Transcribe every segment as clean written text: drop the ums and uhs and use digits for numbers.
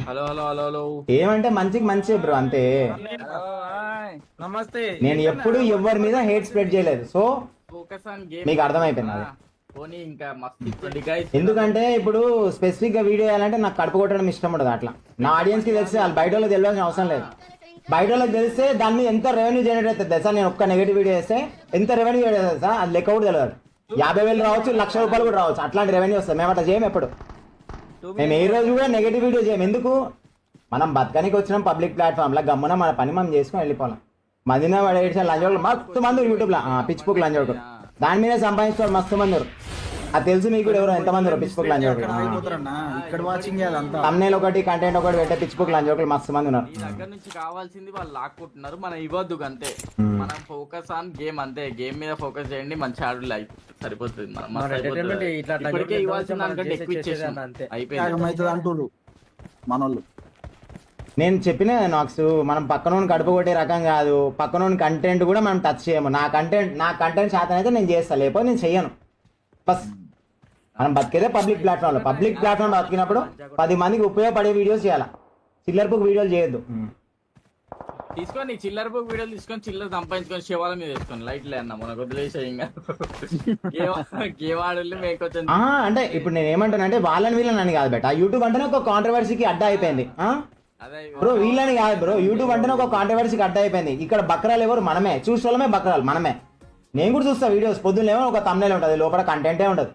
Hello hello hello hello ఏమంటే మంచికి మంచి బ్రో అంతే. నమస్తే. నేను ఎప్పుడు ఎవరి మీద హేట్ స్ప్రెడ్ చేయలేదు. సో ఫోకస్ ఆన్ గేమ్ మీకు అర్థమైపోయింది అది. పోనీ ఇంకా మస్తు ఇస్తుంది guys. ఎందుకంటే ఇప్పుడు స్పెసిఫిక్ గా వీడియో చేయాలంటే నాకు కడుపు కొట్టడం ఇష్టం ఉండదు. అట్లా నా ఆడియన్స్ కి తెలిస్తే వాళ్ళు బయట వాళ్ళకి తెలియాల్సిన అవసరం లేదు. బయట వాళ్ళకి తెలిస్తే దాని మీద ఎంత రెవెన్యూ జనరేట్ అవుతుంది తెలుసా. నేను ఒక్క నెగిటివ్ వీడియో చేస్తే ఎంత రెవెన్యూ జనరేట్ అవుతుంది సార్, అది లెక్క కూడా తెలియదు. 50,000 రావచ్చు, ₹1,00,000 కూడా రావచ్చు. అట్లాంటి రెవెన్యూ వస్తుంది. మేము అట్లా చేయము ఎప్పుడు. మేము ఏ రోజు కూడా నెగిటివ్ వీడియో చేయము. ఎందుకు? మనం బతకనికి వచ్చినాం పబ్లిక్ ప్లాట్ఫామ్ లో, గమ్మున మన పని మనం చేసుకొని వెళ్ళిపోవాలి. మదిన పడేసిన లంజోడు మస్తు మంది యూట్యూబ్ లో పిచ్చిపోక్ లంజోడు దాని మీదే సంపాదించుకోవాలి మస్తు మంది. అది తెలుసు మీకు కూడా ఎవరు ఎంతమంది పిచ్చిపోక్ లంజోడు. తమ్నేల్ ఒకటి కంటెంట్ ఒకటి పెట్టే పిచ్చిపోక్ లంజోడు మస్తు మంది ఉన్నారు. ఈ దగ్గర నుంచి కావాల్సింది వాళ్ళు లాక్కుంటున్నారు, మనం ఇవ్వద్దు అంతే. మనం ఫోకస్ ఆన్ గేమ్ అంతే. గేమ్ మీద ఫోకస్ చేయండి, మంచి ఆడు లైఫ్ సరిపోతుంది. ఇప్పటికే ఇవ్వాల్సిన దానికంటే ఎక్కువ ఇచ్చేసాం, అయిపోయింది. మనోళ్ళు నేను చెప్పిన నాక్స్ మనం పక్కనోని కడుపు కొట్టే రకం కాదు. పక్కనోని కంటెంట్ కూడా మనం టచ్ చేయము. నా కంటెంట్ శాతం అయితే నేను చేస్తాను, లేకపోతే నేను చెయ్యను. బస్ మనం బతికేదే పబ్లిక్ ప్లాట్ఫామ్ లో. పబ్లిక్ ప్లాట్ఫామ్ లో బతికినప్పుడు 10 మందికి ఉపయోగపడే వీడియోస్ చేయాలి. చిల్లర బుక్ వీడియోలు చేయొద్దు. తీసుకొని చిల్లర బుక్ వీడియోలు తీసుకొని చిల్లర సంపాదించుకొని శివాల మీద వేసుకొని లైట్ లేదన్న మనకు వదిలేసే ఇంకా గేమ్ ఆడలు మేకొచ్చింది. అంటే ఇప్పుడు నేను ఏమంటాను అంటే వాళ్ళని వీళ్ళని అని కాదు బెట. యూట్యూబ్ అంటేనే ఒక కాంట్రవర్సీకి అడ్డా అయిపోయింది బ్రో. వీళ్ళని కాదు బ్రో, యూట్యూబ్ అంటేనే ఒక కాంట్రవర్సీకి అడ్డా అయిపోయింది. ఇక్కడ బక్రాలు ఎవరు? మనమే. చూసేవాళ్ళమే బక్రాలు మనమే. నేను కూడా చూస్తా వీడియోస్. పొద్దున్నేమో ఒక తమ్నేల్ ఉంటుంది, లోపల కంటెంటే ఉంటుంది.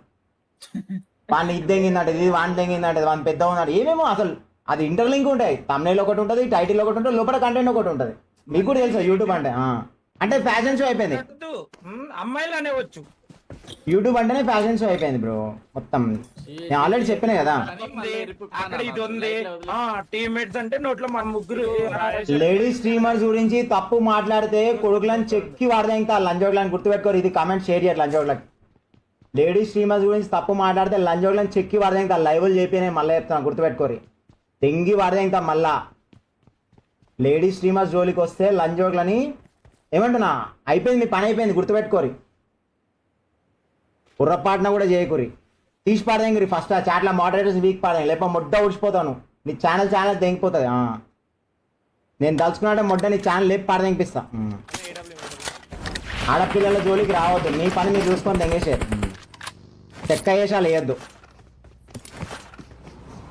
వాడిని ఇది తెంగిందంటే ఇది, వాడిని తెంగిందంటే వాడిని పెద్ద ఉందంటే ఏమేమో. అసలు అది ఇంటర్లింక్ ఉంటాయి. తమ్నేల్ ఒకటి ఉంటుంది, టైటిల్ ఒకటి ఉంటుంది, లోపల కంటెంట్ ఒకటి ఉంటుంది. మీకు కూడా తెలుసా యూట్యూబ్ అంటే అంటే ఫ్యాషన్ షో అయిపోయింది. అమ్మాయిలు అనేవచ్చు. యూట్యూబ్ అంటేనే ఫ్యాషన్ షో అయిపోయింది బ్రో మొత్తం. నేను ఆల్రెడీ చెప్పినా కదా. అక్కడ ఇది ఉంది, టీమ్మేట్స్ అంటే నోట్లో మన ముగ్గురు. లేడీస్ స్ట్రీమర్స్ గురించి తప్పు మాట్లాడితే కొడుకులను చెక్కి వాడదా ఇంకా లంజోడ్లని గుర్తుపెట్టుకోరు. ఇది కామెంట్ షేర్ చేయాలి లంజోడ్లకి. లేడీస్ స్ట్రీమర్స్ గురించి తప్పు మాట్లాడితే లంజోడ్లని చెక్కి వాడదా ఇంకా లైవ్లు చెప్పి మళ్ళీ చెప్తాను గుర్తుపెట్టుకోరు. తెంగి వాడదా ఇంకా మళ్ళా. లేడీస్ స్ట్రీమర్స్ జోలికి వస్తే లంజోడ్లని ఏమంటున్నా అయిపోయింది, మీ పని అయిపోయింది గుర్తుపెట్టుకోరు. ఉర్రపాటున కూడా చేయకూరి. తీసి పాడదేంగురి ఫస్ట్ ఆ చాట్ల మోడరేటర్స్ వీక్ పాడే, లేకపోతే మొడ్డ ఉడిచిపోతాను. నీ ఛానల్ తెంగిపోతుంది. నేను దలుచుకున్నాడే మొడ్డ నీ ఛానల్ లేపి పాడదెంగిపిస్తా. ఆడపిల్లల జోలికి రావద్దు. మీ పని మీరు చూసుకొని తెంగేసారు. చెక్క వేసాలు వేయద్దు.